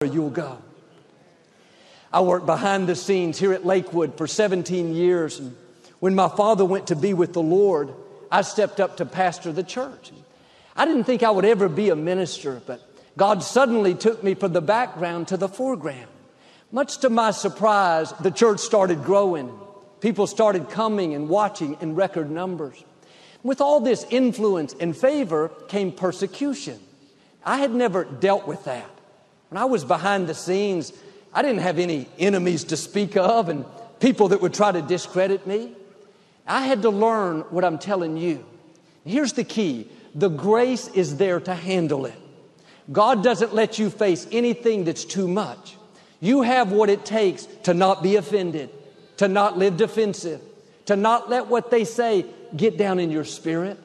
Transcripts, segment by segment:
you'll go. I worked behind the scenes here at Lakewood for 17 years. And when my father went to be with the Lord, I stepped up to pastor the church. I didn't think I would ever be a minister, but God suddenly took me from the background to the foreground. Much to my surprise, the church started growing. People started coming and watching in record numbers. With all this influence and favor came persecution. I had never dealt with that. When I was behind the scenes, I didn't have any enemies to speak of and people that would try to discredit me. I had to learn what I'm telling you. Here's the key. The grace is there to handle it. God doesn't let you face anything that's too much. You have what it takes to not be offended, to not live defensive, to not let what they say get down in your spirit,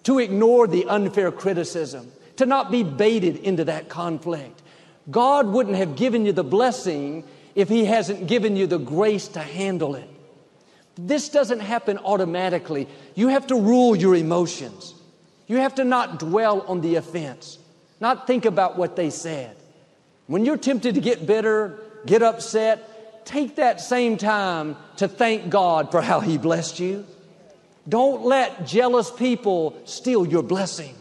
to ignore the unfair criticism, to not be baited into that conflict. God wouldn't have given you the blessing if He hasn't given you the grace to handle it. This doesn't happen automatically. You have to rule your emotions. You have to not dwell on the offense, not think about what they said. When you're tempted to get bitter, get upset, take that same time to thank God for how He blessed you. Don't let jealous people steal your blessing.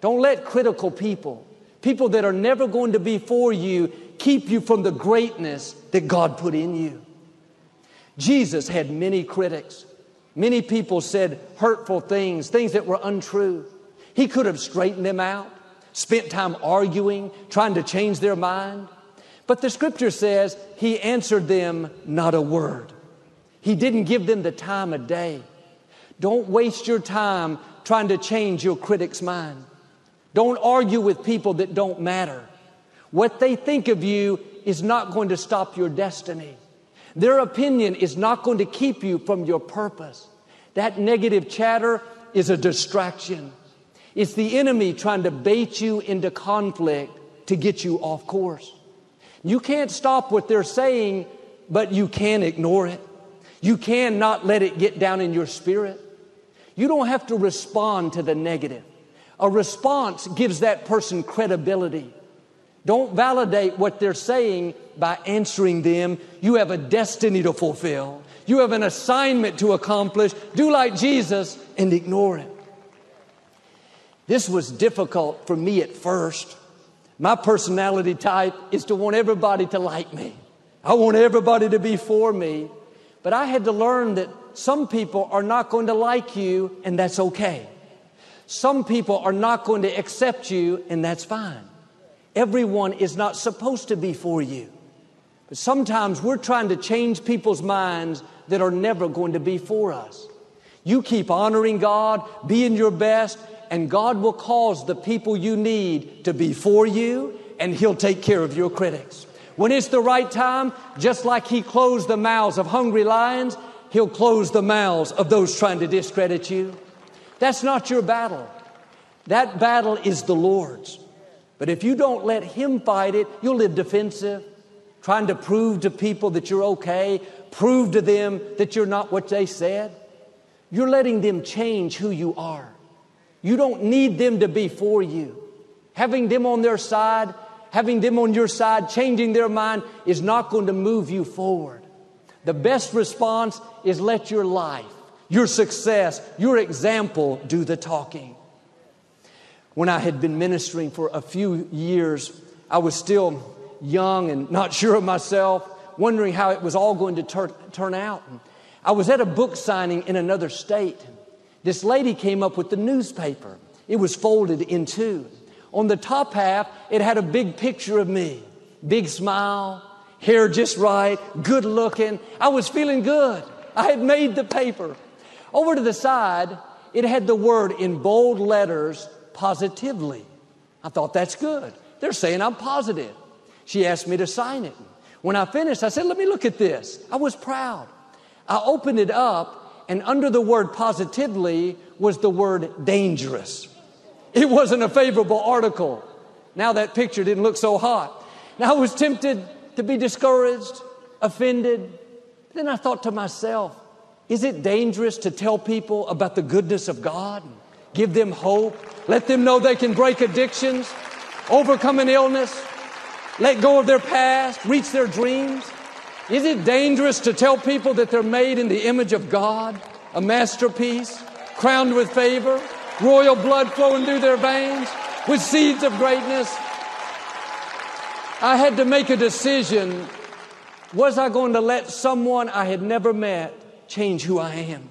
Don't let critical people that are never going to be for you, keep you from the greatness that God put in you. Jesus had many critics. Many people said hurtful things that were untrue. He could have straightened them out, spent time arguing, trying to change their mind. But the scripture says He answered them not a word. He didn't give them the time of day. Don't waste your time trying to change your critic's mind. Don't argue with people that don't matter. What they think of you is not going to stop your destiny. Their opinion is not going to keep you from your purpose. That negative chatter is a distraction. It's the enemy trying to bait you into conflict to get you off course. You can't stop what they're saying, but you can ignore it. You can not let it get down in your spirit. You don't have to respond to the negative. A response gives that person credibility. Don't validate what they're saying by answering them. You have a destiny to fulfill. You have an assignment to accomplish. Do like Jesus and ignore it. This was difficult for me at first. My personality type is to want everybody to like me. I want everybody to be for me. But I had to learn that some people are not going to like you, and that's okay. Some people are not going to accept you, and that's fine. Everyone is not supposed to be for you. But sometimes we're trying to change people's minds that are never going to be for us. You keep honoring God, being your best, and God will cause the people you need to be for you, and He'll take care of your critics. When it's the right time, just like He closed the mouths of hungry lions, He'll close the mouths of those trying to discredit you. That's not your battle. That battle is the Lord's. But if you don't let Him fight it, you'll live defensive, trying to prove to people that you're okay, prove to them that you're not what they said. You're letting them change who you are. You don't need them to be for you. Having them on their side, having them on your side, changing their mind is not going to move you forward. The best response is let your life, your success, your example do the talking. When I had been ministering for a few years, I was still young and not sure of myself, wondering how it was all going to turn out. I was at a book signing in another state. This lady came up with the newspaper. It was folded in two. On the top half, it had a big picture of me. Big smile, hair just right, good looking. I was feeling good. I had made the paper. Over to the side, it had the word in bold letters, positively. I thought, that's good. They're saying I'm positive. She asked me to sign it. When I finished, I said, let me look at this. I was proud. I opened it up, and under the word positively was the word dangerous. It wasn't a favorable article. Now that picture didn't look so hot. Now I was tempted to be discouraged, offended. Then I thought to myself, is it dangerous to tell people about the goodness of God? Give them hope. Let them know they can break addictions, overcome an illness. let go of their past, reach their dreams? Is it dangerous to tell people that they're made in the image of God, a masterpiece, crowned with favor, royal blood flowing through their veins, with seeds of greatness? I had to make a decision. Was I going to let someone I had never met change who I am?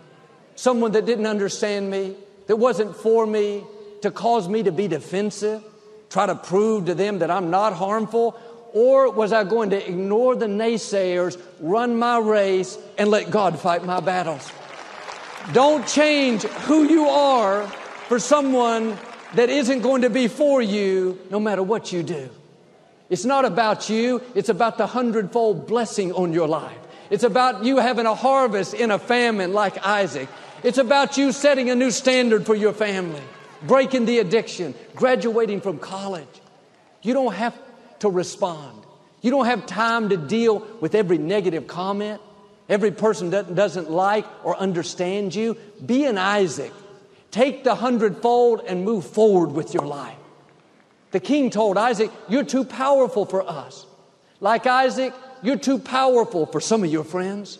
Someone that didn't understand me, that wasn't for me, to cause me to be defensive, try to prove to them that I'm not harmful? Or was I going to ignore the naysayers, run my race, and let God fight my battles? Don't change who you are for someone that isn't going to be for you no matter what you do. It's not about you. It's about the 100-fold blessing on your life. It's about you having a harvest in a famine like Isaac. It's about you setting a new standard for your family, breaking the addiction, graduating from college. You don't have to respond. You don't have time to deal with every negative comment, every person that doesn't like or understand you. Be an Isaac. Take the 100-fold and move forward with your life. The king told Isaac, you're too powerful for us. Like Isaac, you're too powerful for some of your friends.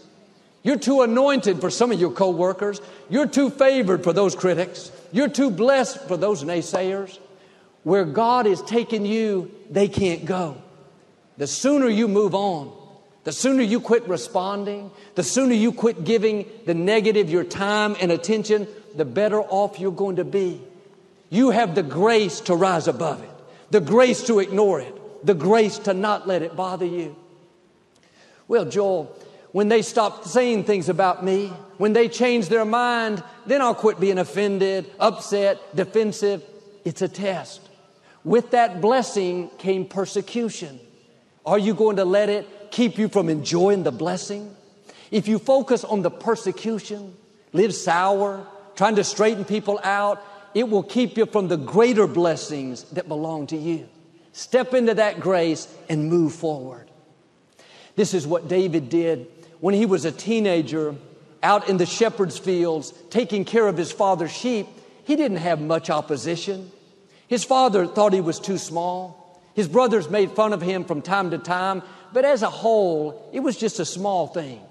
You're too anointed for some of your co-workers. You're too favored for those critics. You're too blessed for those naysayers. Where God is taking you, they can't go. The sooner you move on, the sooner you quit responding, the sooner you quit giving the negative your time and attention, the better off you're going to be. You have the grace to rise above it, the grace to ignore it, the grace to not let it bother you. Well, Joel, when they stop saying things about me, when they change their mind, then I'll quit being offended, upset, defensive. It's a test. With that blessing came persecution. Are you going to let it keep you from enjoying the blessing? If you focus on the persecution, live sour, trying to straighten people out, it will keep you from the greater blessings that belong to you. Step into that grace and move forward. This is what David did when he was a teenager out in the shepherd's fields taking care of his father's sheep. He didn't have much opposition. His father thought he was too small. His brothers made fun of him from time to time, but as a whole, it was just a small thing.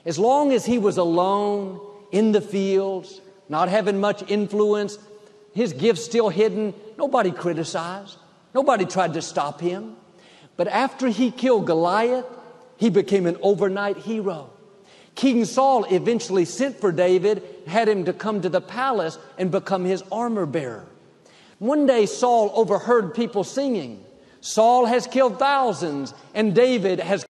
As long as he was alone in the fields, not having much influence, his gifts still hidden, nobody criticized. Nobody tried to stop him. But after he killed Goliath, he became an overnight hero. King Saul eventually sent for David, had him to come to the palace and become his armor bearer. One day Saul overheard people singing, Saul has killed thousands and David has